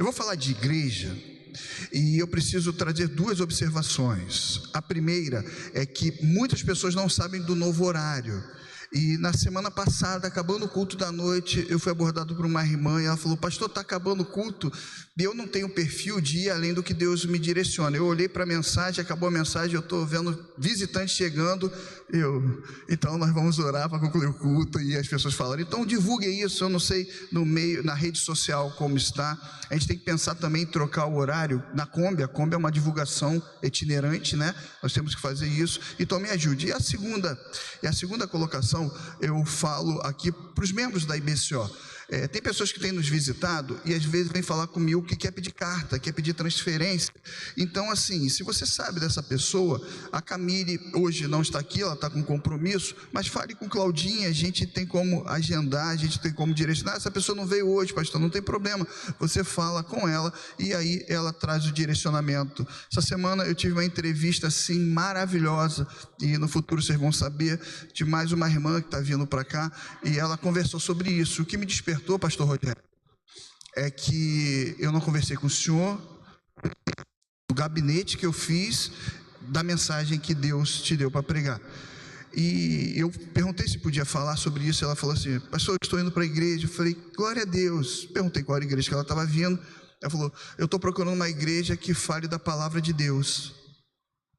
Eu vou falar de igreja e eu preciso trazer duas observações. A primeira é que muitas pessoas não sabem do novo horário. E na semana passada, acabando o culto da noite, eu fui abordado por uma irmã e ela falou: pastor, está acabando o culto e eu não tenho perfil de ir além do que Deus me direciona. Eu olhei para a mensagem, acabou a mensagem, eu estou vendo visitantes chegando, então nós vamos orar para concluir o culto. E as pessoas falaram: então divulguem isso. Eu não sei no meio, na rede social como está. A gente tem que pensar também em trocar o horário na Kombi. A Kombi é uma divulgação itinerante, né? Nós temos que fazer isso, então me ajude. E a segunda colocação, eu falo aqui para os membros da IBCO. Tem pessoas que têm nos visitado e às vezes vêm falar comigo que quer pedir carta, quer pedir transferência. Então, assim, se você sabe dessa pessoa, a Camille hoje não está aqui, ela está com compromisso, mas fale com Claudinha, a gente tem como agendar, a gente tem como direcionar. Essa pessoa não veio hoje, pastor, não tem problema, você fala com ela e aí ela traz o direcionamento. Essa semana eu tive uma entrevista assim maravilhosa, e no futuro vocês vão saber, de mais uma irmã que está vindo para cá, e ela conversou sobre isso. O que me despertou, pastor Rogério, é que eu não conversei com o senhor no gabinete que eu fiz da mensagem que Deus te deu para pregar. E eu perguntei se podia falar sobre isso. Ela falou assim: pastor, eu estou indo para a igreja. Eu falei: glória a Deus. Perguntei qual era a igreja que ela estava vindo. Ela falou: eu estou procurando uma igreja que fale da palavra de Deus.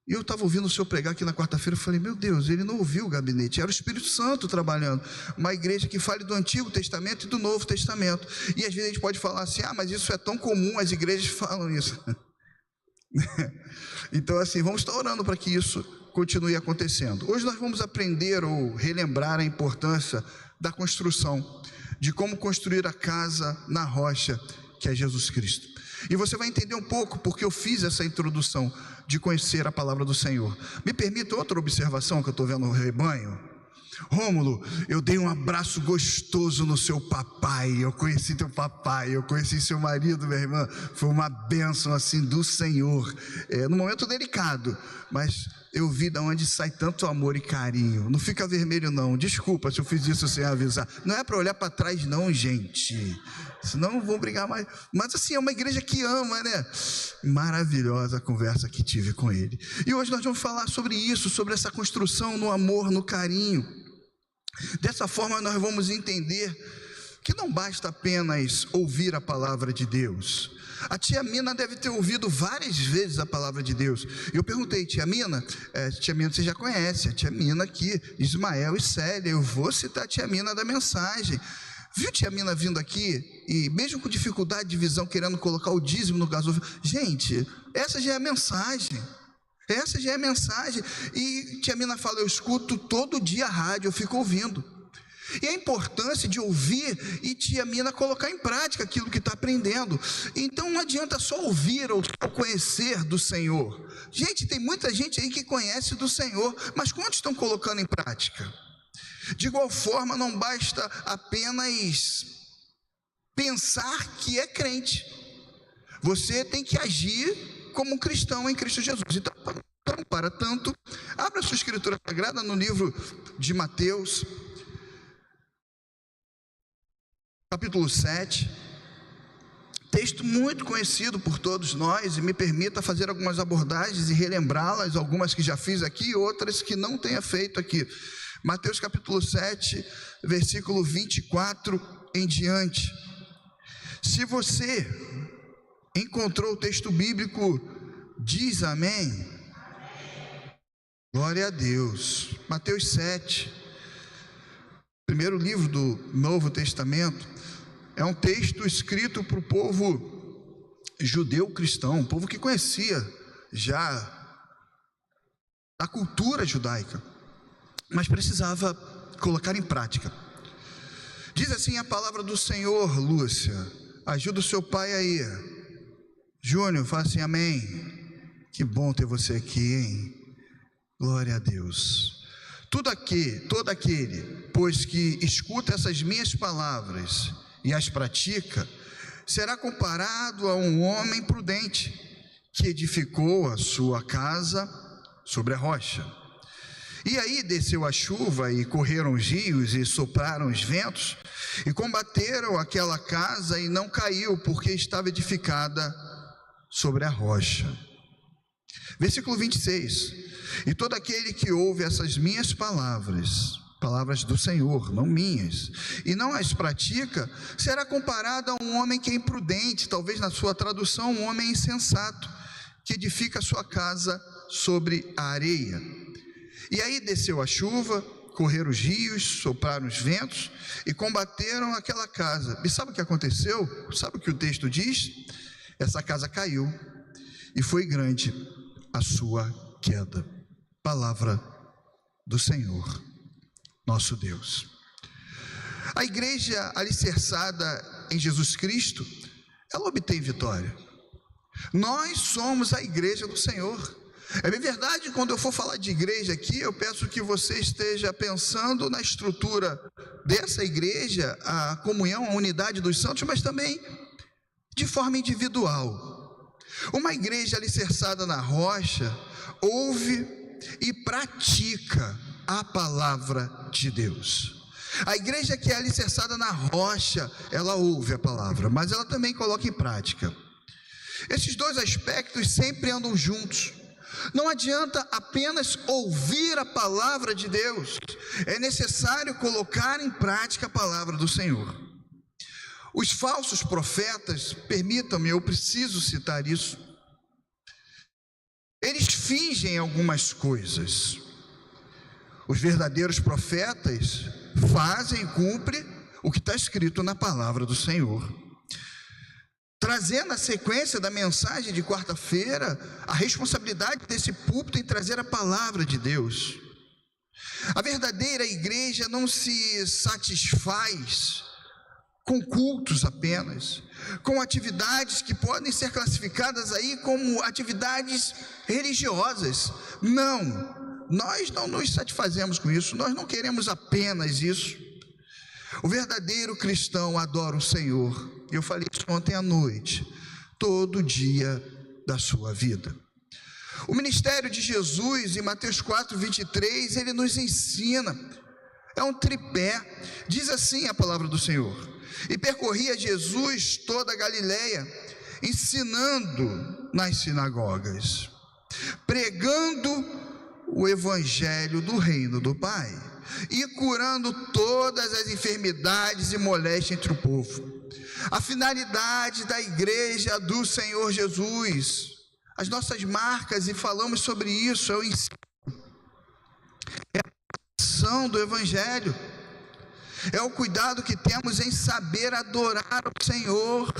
E eu estava ouvindo o senhor pregar aqui na quarta-feira. Eu falei: meu Deus, ele não ouviu o gabinete, era o Espírito Santo trabalhando. Uma igreja que fale do Antigo Testamento e do Novo Testamento. E às vezes a gente pode falar assim: ah, mas isso é tão comum, as igrejas falam isso. Então, assim, vamos estar orando para que isso continue acontecendo. Hoje nós vamos aprender ou relembrar a importância da construção, de como construir a casa na rocha, que é Jesus Cristo. E você vai entender um pouco porque eu fiz essa introdução de conhecer a palavra do Senhor. Me permita outra observação que eu estou vendo no rebanho. Rômulo, eu dei um abraço gostoso no seu papai. Eu conheci teu papai, eu conheci seu marido, minha irmã. Foi uma bênção assim do Senhor, num momento delicado, mas eu vi de onde sai tanto amor e carinho. Não fica vermelho não, desculpa se eu fiz isso sem avisar. Não é para olhar para trás não, gente, senão vão brigar mais. Mas assim, é uma igreja que ama, né? Maravilhosa a conversa que tive com ele. E hoje nós vamos falar sobre isso, sobre essa construção no amor, no carinho. Dessa forma nós vamos entender que não basta apenas ouvir a palavra de Deus. A tia Mina deve ter ouvido várias vezes a palavra de Deus. Eu perguntei: tia Mina, você já conhece a tia Mina aqui, Ismael e Célia. Eu vou citar a tia Mina da mensagem. Viu tia Mina vindo aqui e mesmo com dificuldade de visão, querendo colocar o dízimo no gasóleo? Gente, essa já é a mensagem. Essa já é a mensagem. E tia Mina fala: eu escuto todo dia a rádio, eu fico ouvindo. E a importância de ouvir e tia Mina colocar em prática aquilo que está aprendendo. Então não adianta só ouvir ou só conhecer do Senhor. Gente, tem muita gente aí que conhece do Senhor, mas quantos estão colocando em prática? De igual forma, não basta apenas pensar que é crente. Você tem que agir como um cristão em Cristo Jesus. Então, para tanto, abra sua escritura sagrada no livro de Mateus, capítulo 7, texto muito conhecido por todos nós, e me permita fazer algumas abordagens e relembrá-las, algumas que já fiz aqui e outras que não tenha feito aqui. Mateus capítulo 7, versículo 24 em diante. Se você encontrou o texto bíblico, diz amém. Glória a Deus. Mateus 7, primeiro livro do Novo Testamento, é um texto escrito para o povo judeu cristão, um povo que conhecia já a cultura judaica, mas precisava colocar em prática. Diz assim a palavra do Senhor. Lúcia, ajuda o seu pai aí. Júnior, fala assim: amém. Que bom ter você aqui, hein? Glória a Deus. Todo aquele, pois que escuta essas minhas palavras e as pratica, será comparado a um homem prudente que edificou a sua casa sobre a rocha. E aí desceu a chuva, e correram os rios, e sopraram os ventos, e combateram aquela casa, e não caiu, porque estava edificada sobre a rocha. Versículo 26. E todo aquele que ouve essas minhas palavras, palavras do Senhor, não minhas, e não as pratica, será comparado a um homem que é imprudente, talvez na sua tradução, um homem insensato, que edifica a sua casa sobre a areia. E aí desceu a chuva, correram os rios, sopraram os ventos e combateram aquela casa. E sabe o que aconteceu? Sabe o que o texto diz? Essa casa caiu e foi grande a sua queda. Palavra do Senhor, nosso Deus. A igreja alicerçada em Jesus Cristo, ela obtém vitória. Nós somos a igreja do Senhor. É bem verdade, quando eu for falar de igreja aqui, eu peço que você esteja pensando na estrutura dessa igreja, a comunhão, a unidade dos santos, mas também de forma individual. Uma igreja alicerçada na rocha ouve e pratica a palavra de Deus. A igreja que é alicerçada na rocha, ela ouve a palavra, mas ela também coloca em prática. Esses dois aspectos sempre andam juntos. Não adianta apenas ouvir a palavra de Deus, é necessário colocar em prática a palavra do Senhor. Os falsos profetas, permitam-me, eu preciso citar isso, eles fingem algumas coisas. Os verdadeiros profetas fazem e cumprem o que está escrito na palavra do Senhor. Trazendo a sequência da mensagem de quarta-feira, a responsabilidade desse púlpito em trazer a palavra de Deus. A verdadeira igreja não se satisfaz com cultos apenas, com atividades que podem ser classificadas aí como atividades religiosas. Não, nós não nos satisfazemos com isso, nós não queremos apenas isso. O verdadeiro cristão adora o Senhor. Eu falei isso ontem à noite, todo dia da sua vida. O ministério de Jesus, em Mateus 4, 23, ele nos ensina, é um tripé, diz assim a palavra do Senhor: e percorria Jesus toda a Galileia, ensinando nas sinagogas, pregando o evangelho do reino do Pai, e curando todas as enfermidades e moléstias entre o povo. A finalidade da igreja do Senhor Jesus, as nossas marcas, e falamos sobre isso, é o ensino, é a ação do evangelho, é o cuidado que temos em saber adorar o Senhor.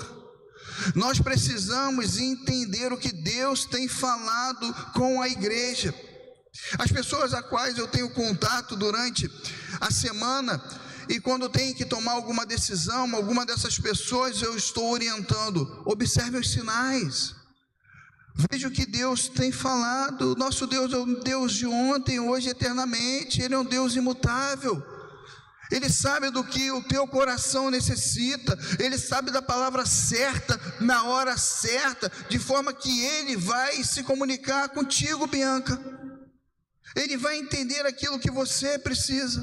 Nós precisamos entender o que Deus tem falado com a igreja. As pessoas a quais eu tenho contato durante a semana, e quando tem que tomar alguma decisão, alguma dessas pessoas eu estou orientando: observe os sinais, veja o que Deus tem falado. Nosso Deus é um Deus de ontem, hoje, eternamente. Ele é um Deus imutável. Ele sabe do que o teu coração necessita, Ele sabe da palavra certa, na hora certa, de forma que Ele vai se comunicar contigo, Bianca. Ele vai entender aquilo que você precisa.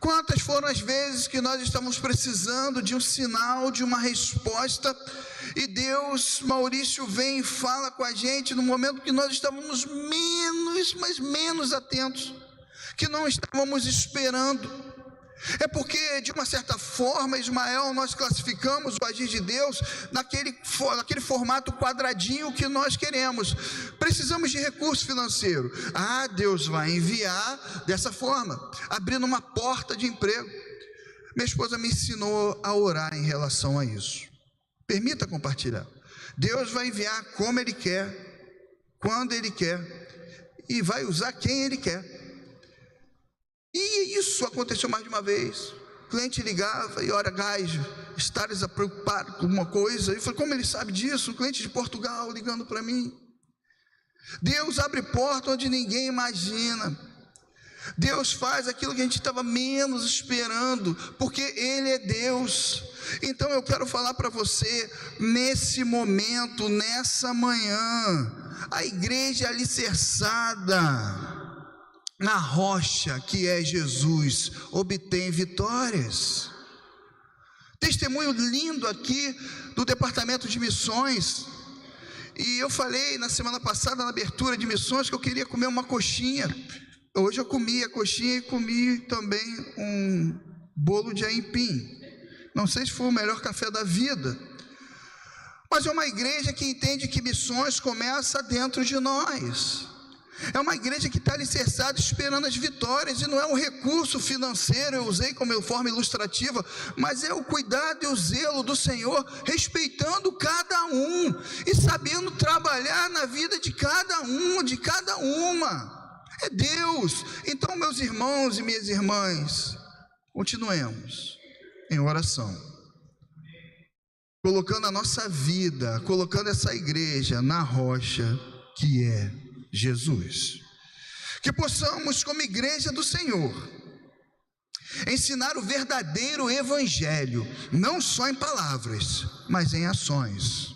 Quantas foram as vezes que nós estamos precisando de um sinal, de uma resposta, e Deus, Maurício, vem e fala com a gente no momento que nós estávamos menos atentos, que não estávamos esperando. É porque, de uma certa forma, Ismael, nós classificamos o agir de Deus naquele formato quadradinho que nós queremos. Precisamos de recurso financeiro. Deus vai enviar dessa forma, abrindo uma porta de emprego. Minha esposa me ensinou a orar em relação a isso. Permita compartilhar. Deus vai enviar como Ele quer, quando Ele quer, e vai usar quem Ele quer. E isso aconteceu mais de uma vez. O cliente ligava e, ora, Gágio, estares preocupado com alguma coisa? Eu falei: como ele sabe disso? Um cliente de Portugal ligando para mim. Deus abre porta onde ninguém imagina. Deus faz aquilo que a gente estava menos esperando, porque Ele é Deus. Então eu quero falar para você, nesse momento, nessa manhã, a igreja alicerçada na rocha que é Jesus, obtém vitórias. Testemunho lindo aqui do departamento de missões. E eu falei na semana passada, na abertura de missões, que eu queria comer uma coxinha. Hoje eu comi a coxinha e comi também um bolo de aipim. Não sei se foi o melhor café da vida, mas é uma igreja que entende que missões começa dentro de nós. É uma igreja que está alicerçada esperando as vitórias, e não é um recurso financeiro, eu usei como forma ilustrativa, mas é o cuidado e o zelo do Senhor, respeitando cada um e sabendo trabalhar na vida de cada um, de cada uma. É Deus. Então, meus irmãos e minhas irmãs, continuemos em oração, colocando a nossa vida, colocando essa igreja na rocha que é Jesus. Que possamos, como igreja do Senhor, ensinar o verdadeiro evangelho, não só em palavras, mas em ações.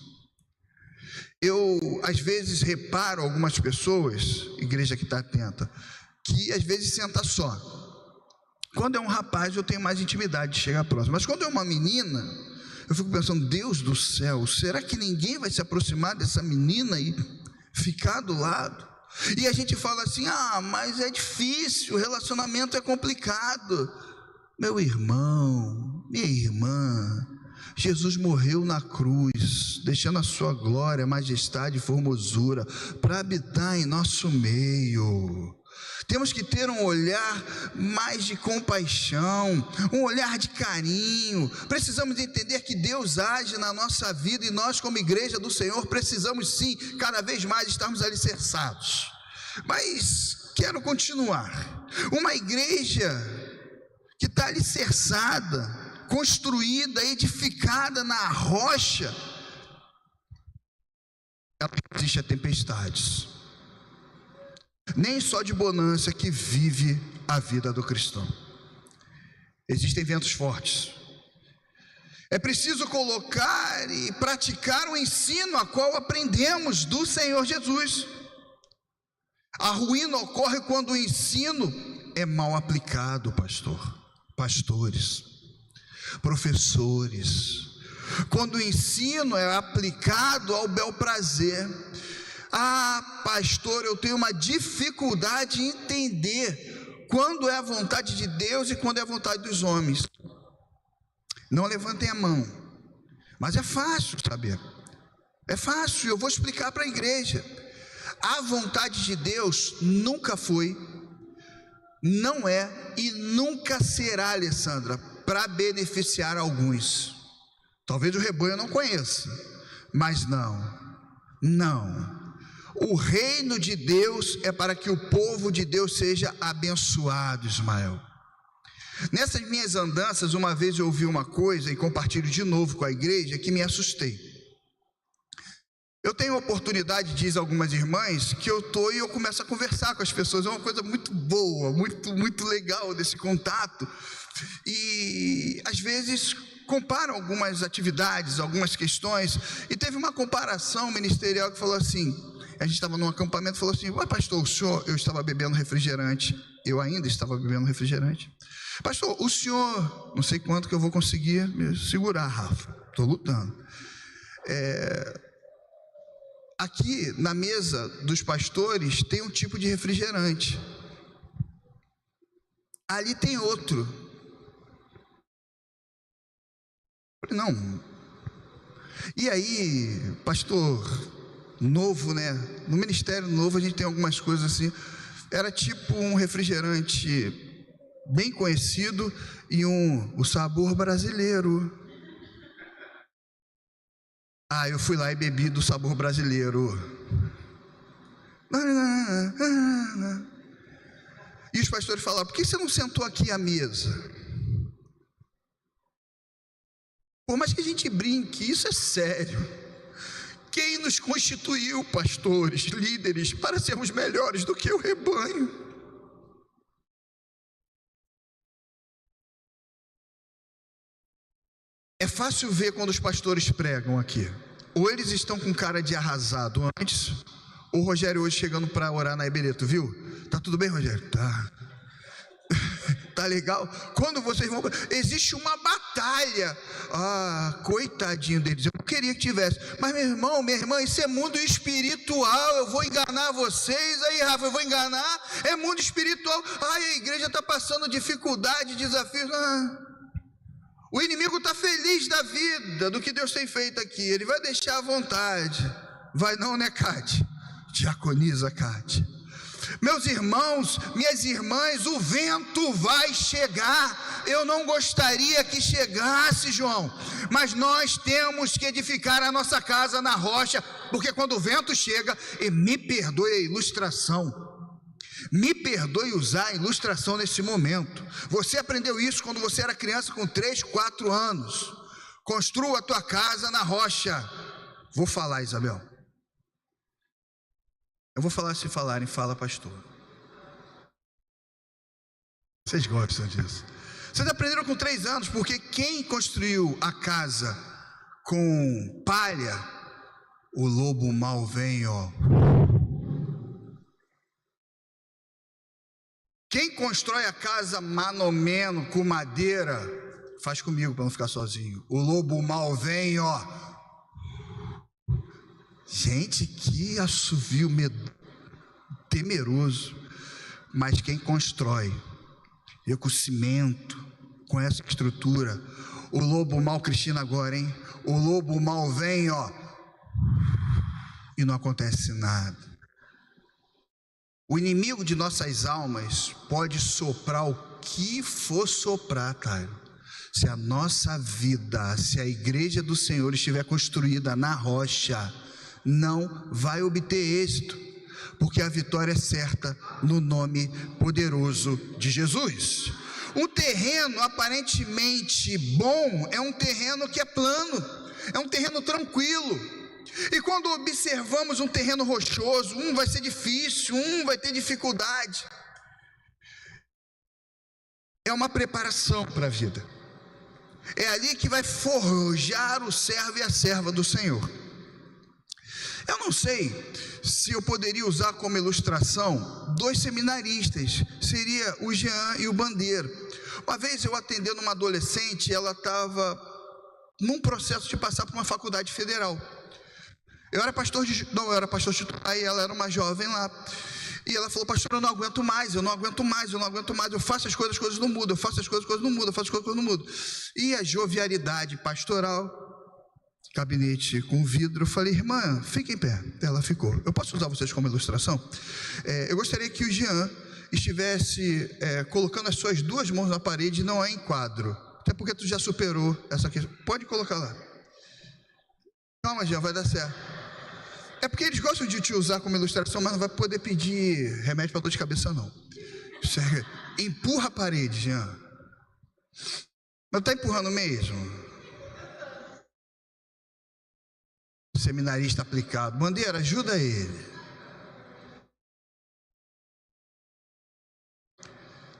Eu, às vezes, reparo algumas pessoas, igreja que está atenta, que às vezes senta só. Quando é um rapaz, eu tenho mais intimidade de chegar próximo, mas quando é uma menina, eu fico pensando, Deus do céu, será que ninguém vai se aproximar dessa menina e ficar do lado? E a gente fala assim, mas é difícil, o relacionamento é complicado. Meu irmão, minha irmã, Jesus morreu na cruz, deixando a sua glória, majestade e formosura para habitar em nosso meio. Temos que ter um olhar mais de compaixão, um olhar de carinho. Precisamos entender que Deus age na nossa vida, e nós, como igreja do Senhor, precisamos sim, cada vez mais estarmos alicerçados. Mas quero continuar. Uma igreja que está alicerçada, construída, edificada na rocha, ela resiste a tempestades. Nem só de bonança que vive a vida do cristão. Existem ventos fortes. É preciso colocar e praticar o ensino a qual aprendemos do Senhor Jesus. A ruína ocorre quando o ensino é mal aplicado, pastores, professores. Quando o ensino é aplicado ao bel prazer. Pastor, eu tenho uma dificuldade em entender quando é a vontade de Deus e quando é a vontade dos homens. Não levantem a mão, mas é fácil saber. É fácil, eu vou explicar para a igreja. A vontade de Deus nunca foi, não é e nunca será, Alessandra, para beneficiar alguns. Talvez o rebanho não conheça, mas não. O reino de Deus é para que o povo de Deus seja abençoado, Ismael. Nessas minhas andanças, uma vez eu ouvi uma coisa, e compartilho de novo com a igreja, que me assustei. Eu tenho a oportunidade, diz algumas irmãs, que eu estou e eu começo a conversar com as pessoas. É uma coisa muito boa, muito legal desse contato. E às vezes comparam algumas atividades, algumas questões. E teve uma comparação ministerial que falou assim, a gente estava num acampamento e falou assim, pastor, o senhor, eu estava bebendo refrigerante, eu ainda estava bebendo refrigerante. Pastor, o senhor, não sei quanto que eu vou conseguir me segurar, Rafa, estou lutando. Aqui na mesa dos pastores tem um tipo de refrigerante, ali tem outro. Não. E aí, pastor novo, né? No ministério novo a gente tem algumas coisas assim. Era tipo um refrigerante bem conhecido e o sabor brasileiro. Eu fui lá e bebi do sabor brasileiro. E os pastores falaram, por que você não sentou aqui à mesa? Por mais que a gente brinque, isso é sério. Quem nos constituiu, pastores, líderes, para sermos melhores do que o rebanho? É fácil ver quando os pastores pregam aqui. Ou eles estão com cara de arrasado antes, o Rogério hoje chegando para orar na Ibereto, viu? Tá tudo bem, Rogério? Tá. Tá legal? Quando vocês vão... Existe uma batalha. Coitadinho deles. Eu não queria que tivesse. Mas meu irmão, minha irmã, isso é mundo espiritual. Eu vou enganar vocês. Aí, Rafa, eu vou enganar? É mundo espiritual. A igreja está passando dificuldade, desafios. O inimigo está feliz da vida, do que Deus tem feito aqui. Ele vai deixar à vontade. Vai não, né, Cátia? Diaconisa, Cátia. Meus irmãos, minhas irmãs, o vento vai chegar. Eu não gostaria que chegasse, João, mas nós temos que edificar a nossa casa na rocha, porque quando o vento chega, e me perdoe a ilustração, me perdoe usar a ilustração nesse momento. Você aprendeu isso quando você era criança com 3, 4 anos. Construa a tua casa na rocha. Vou falar, Isabel. Eu vou falar, se falarem, fala, pastor. Vocês gostam disso. Vocês aprenderam com 3 anos, porque quem construiu a casa com palha, o lobo mau vem, ó. Quem constrói a casa manomeno, com madeira, faz comigo para não ficar sozinho. O lobo mau vem, ó. Gente, que assovio temeroso. Mas quem constrói, eu com cimento, com essa estrutura, o lobo mau, Cristina agora, hein? O lobo mau vem, ó, e não acontece nada. O inimigo de nossas almas pode soprar o que for soprar, cara. Se a nossa vida, se a igreja do Senhor estiver construída na rocha, não vai obter êxito, porque a vitória é certa no nome poderoso de Jesus. Um terreno aparentemente bom é um terreno que é plano, é um terreno tranquilo. E quando observamos um terreno rochoso, vai ser difícil, vai ter dificuldade. É uma preparação para a vida. É ali que vai forjar o servo e a serva do Senhor. Eu não sei se eu poderia usar como ilustração 2 seminaristas, seria o Jean e o Bandeira. Uma vez eu atendendo uma adolescente, ela estava num processo de passar por uma faculdade federal. Eu era pastor titular e ela era uma jovem lá. E ela falou: pastor, eu não aguento mais, eu faço as coisas não mudam, E a jovialidade pastoral, gabinete com vidro, eu falei: irmã, fique em pé. Ela ficou. Eu posso usar vocês como ilustração? Eu gostaria que o Jean estivesse colocando as suas 2 mãos na parede, não é em quadro, até porque tu já superou essa questão. Pode colocar lá. Calma, Jean, vai dar certo. É porque eles gostam de te usar como ilustração, mas não vai poder pedir remédio para dor de cabeça, não. Empurra a parede, Jean. Mas está empurrando mesmo? Seminarista aplicado. Bandeira, ajuda ele.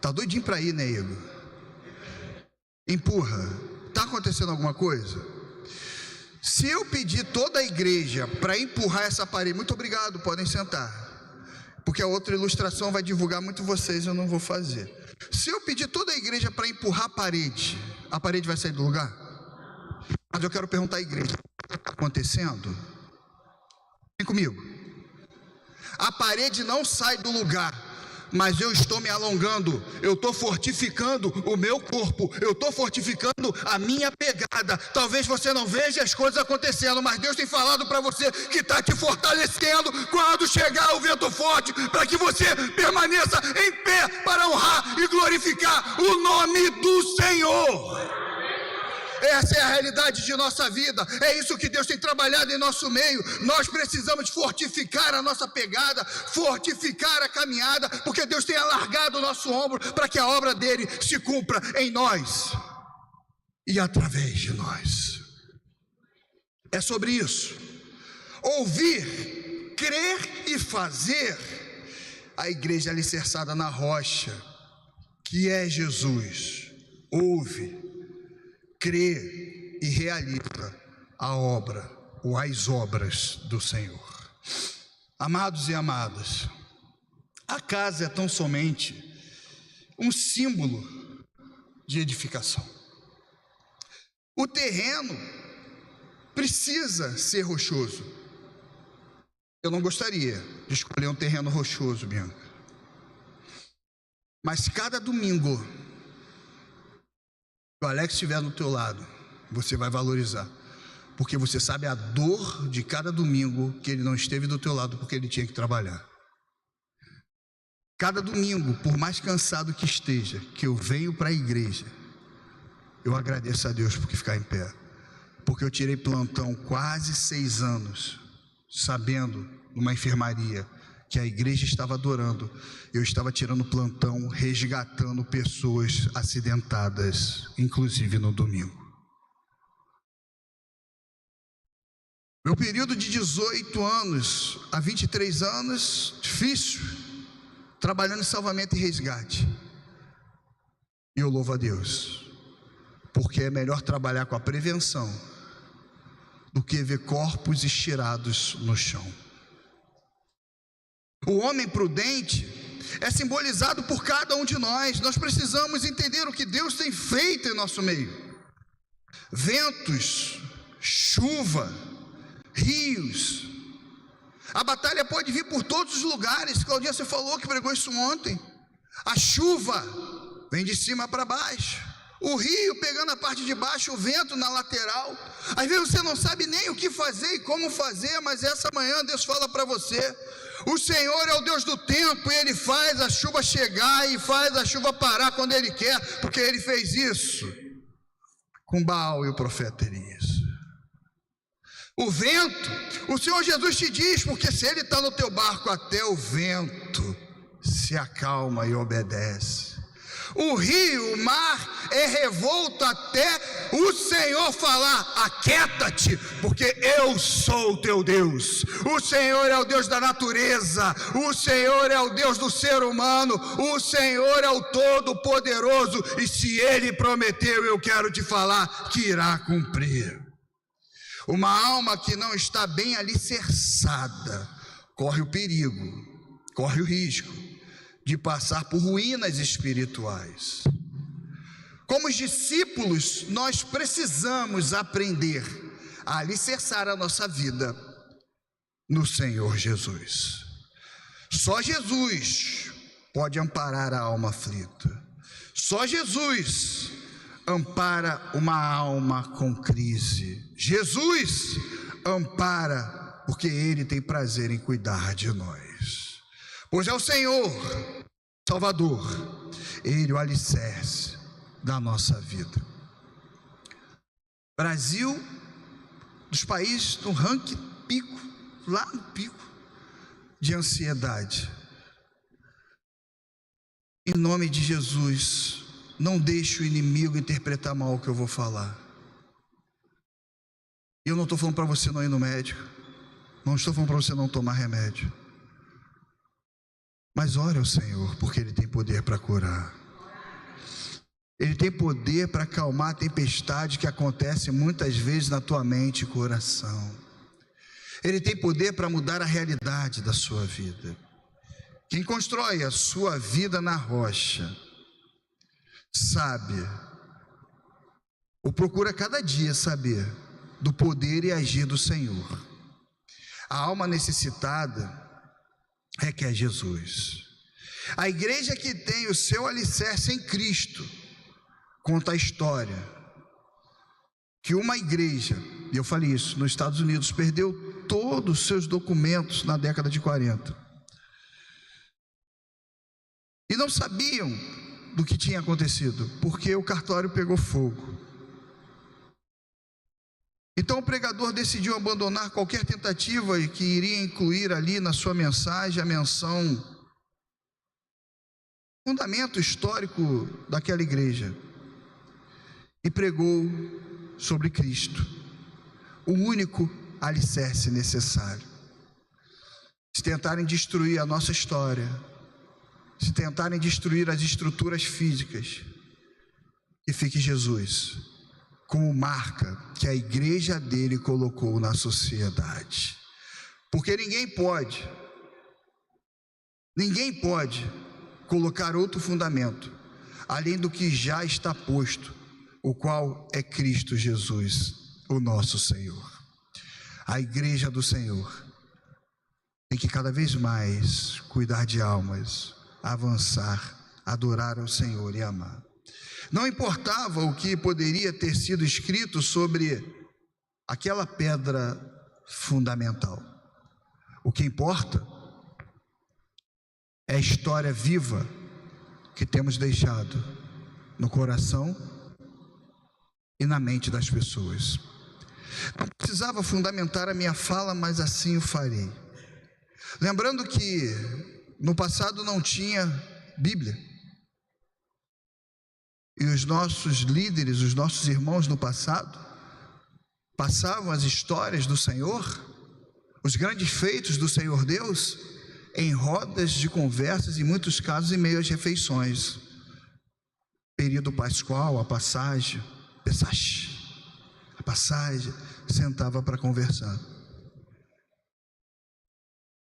Tá doidinho para ir, né, Igor? Empurra. Tá acontecendo alguma coisa? Se eu pedir toda a igreja para empurrar essa parede, muito obrigado, podem sentar, porque a outra ilustração vai divulgar muito vocês, eu não vou fazer. Se eu pedir toda a igreja para empurrar a parede vai sair do lugar? Mas eu quero perguntar à igreja: o que está acontecendo? Vem comigo. A parede não sai do lugar, mas eu estou me alongando, eu estou fortificando o meu corpo, eu estou fortificando a minha pegada. Talvez você não veja as coisas acontecendo, mas Deus tem falado para você que está te fortalecendo quando chegar o vento forte, para que você permaneça em pé para honrar e glorificar o nome do Senhor. Essa é a realidade de nossa vida, é isso que Deus tem trabalhado em nosso meio. Nós precisamos fortificar a nossa pegada, fortificar a caminhada, porque Deus tem alargado o nosso ombro para que a obra dele se cumpra em nós e através de nós. É sobre isso. Ouvir, crer e fazer. A igreja alicerçada na rocha, que é Jesus, ouve, crê e realiza a obra ou as obras do Senhor. Amados e amadas, a casa é tão somente um símbolo de edificação. O terreno precisa ser rochoso. Eu não gostaria de escolher um terreno rochoso, Bianca. Mas cada domingo que o Alex estiver do teu lado, você vai valorizar. Porque você sabe a dor de cada domingo que ele não esteve do teu lado porque ele tinha que trabalhar. Cada domingo, por mais cansado que esteja, que eu venho para a igreja, eu agradeço a Deus por ficar em pé. Porque eu tirei plantão quase 6 anos, sabendo, numa enfermaria, que a igreja estava adorando. Eu estava tirando plantão, resgatando pessoas acidentadas, inclusive no domingo. Meu período de 18 anos a 23 anos, difícil, trabalhando em salvamento e resgate. E eu louvo a Deus, porque é melhor trabalhar com a prevenção do que ver corpos estirados no chão. O homem prudente é simbolizado por cada um de nós. Nós precisamos entender o que Deus tem feito em nosso meio. Ventos, chuva, rios. A batalha pode vir por todos os lugares. Claudinha, você falou que pregou isso ontem. A chuva vem de cima para baixo. O rio pegando a parte de baixo, o vento na lateral. Às vezes você não sabe nem o que fazer e como fazer, mas essa manhã Deus fala para você: o Senhor é o Deus do tempo, e Ele faz a chuva chegar e faz a chuva parar quando Ele quer, porque Ele fez isso com Baal e o profeta Elias. O vento, o Senhor Jesus te diz, porque se Ele está no teu barco, até o vento se acalma e obedece. O rio, o mar é revolto até o Senhor falar: aquieta-te, porque eu sou o teu Deus. O Senhor é o Deus da natureza, o Senhor é o Deus do ser humano, o Senhor é o Todo-Poderoso, e se Ele prometeu, eu quero te falar que irá cumprir. Uma alma que não está bem alicerçada corre o perigo, corre o risco de passar por ruínas espirituais. Como os discípulos, nós precisamos aprender a alicerçar a nossa vida no Senhor Jesus. Só Jesus pode amparar a alma aflita. Só Jesus ampara uma alma com crise. Jesus ampara, porque Ele tem prazer em cuidar de nós. Pois é o Senhor Salvador, Ele é o alicerce da nossa vida. Brasil, dos países no ranking pico, lá no pico de ansiedade. Em nome de Jesus, não deixe o inimigo interpretar mal o que eu vou falar. Eu não estou falando para você não ir no médico, não estou falando para você não tomar remédio, mas ore ao Senhor, porque Ele tem poder para curar. Ele tem poder para acalmar a tempestade que acontece muitas vezes na tua mente e coração. Ele tem poder para mudar a realidade da sua vida. Quem constrói a sua vida na rocha sabe, ou procura cada dia saber, do poder e agir do Senhor. A alma necessitada requer Jesus. A igreja que tem o seu alicerce em Cristo conta a história que uma igreja, e eu falei isso, nos Estados Unidos, perdeu todos os seus documentos na década de 40 e não sabiam do que tinha acontecido, porque o cartório pegou fogo. Então o pregador decidiu abandonar qualquer tentativa que iria incluir ali na sua mensagem a menção, fundamento histórico daquela igreja, e pregou sobre Cristo, o único alicerce necessário. Se tentarem destruir a nossa história, se tentarem destruir as estruturas físicas, que fique Jesus como marca que a igreja dele colocou na sociedade. Porque ninguém pode Ninguém pode colocar outro fundamento, além do que já está posto, o qual é Cristo Jesus, o nosso Senhor. A igreja do Senhor tem que cada vez mais cuidar de almas, avançar, adorar ao Senhor e amar. Não importava o que poderia ter sido escrito sobre aquela pedra fundamental. O que importa é a história viva que temos deixado no coração e na mente das pessoas. Não precisava fundamentar a minha fala, mas assim o farei. Lembrando que no passado não tinha Bíblia. E os nossos líderes, os nossos irmãos no passado, passavam as histórias do Senhor, os grandes feitos do Senhor Deus, em rodas de conversas, em muitos casos em meio às refeições. Período pascual, a passagem, sentava para conversar.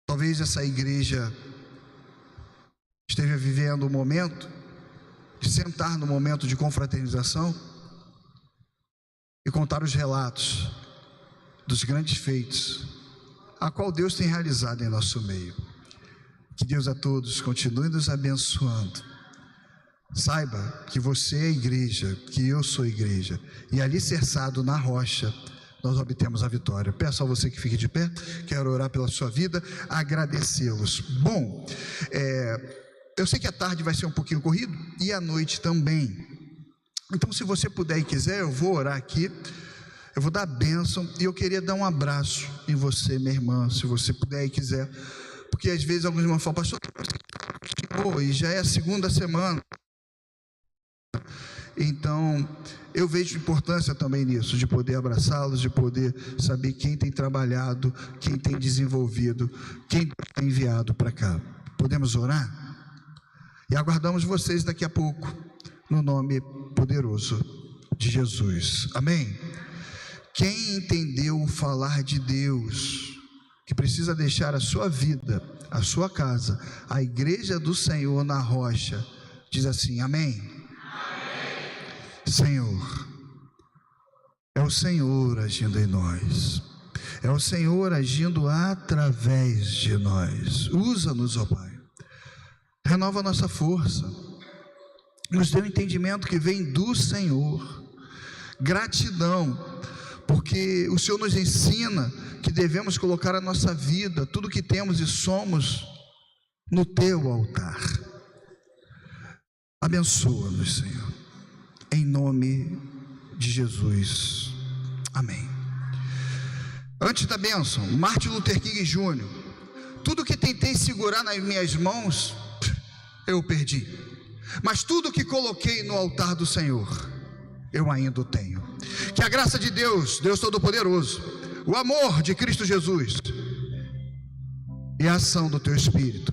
Talvez essa igreja esteja vivendo um momento de sentar no momento de confraternização e contar os relatos dos grandes feitos a qual Deus tem realizado em nosso meio. Que Deus a todos continue nos abençoando. Saiba que você é igreja, que eu sou igreja, e alicerçado na rocha nós obtemos a vitória. Peço a você que fique de pé, quero orar pela sua vida, agradecê-los. Bom, eu sei que a tarde vai ser um pouquinho corrido e a noite também. Então, se você puder e quiser, eu vou orar aqui, eu vou dar a bênção e eu queria dar um abraço em você, minha irmã, se você puder e quiser, porque às vezes alguns irmãos falam, pastor, e já é a segunda semana. Então, eu vejo importância também nisso, de poder abraçá-los, de poder saber quem tem trabalhado, quem tem desenvolvido, quem tem enviado para cá. Podemos orar? E aguardamos vocês daqui a pouco, no nome poderoso de Jesus. Amém? Quem entendeu o falar de Deus, que precisa deixar a sua vida, a sua casa, a igreja do Senhor na rocha, diz assim, amém? Senhor, é o Senhor agindo em nós, é o Senhor agindo através de nós. Usa-nos, ó Pai, renova a nossa força, nos dê um entendimento que vem do Senhor. Gratidão, porque o Senhor nos ensina que devemos colocar a nossa vida, tudo que temos e somos, no teu altar. Abençoa-nos, Senhor, em nome de Jesus, amém. Antes da bênção, Martin Luther King Jr., tudo que tentei segurar nas minhas mãos, eu perdi, mas tudo que coloquei no altar do Senhor, eu ainda o tenho. Que a graça de Deus, Deus Todo-Poderoso, o amor de Cristo Jesus e a ação do Teu Espírito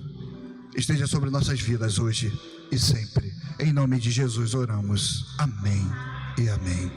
esteja sobre nossas vidas hoje e sempre. Em nome de Jesus oramos. Amém e amém.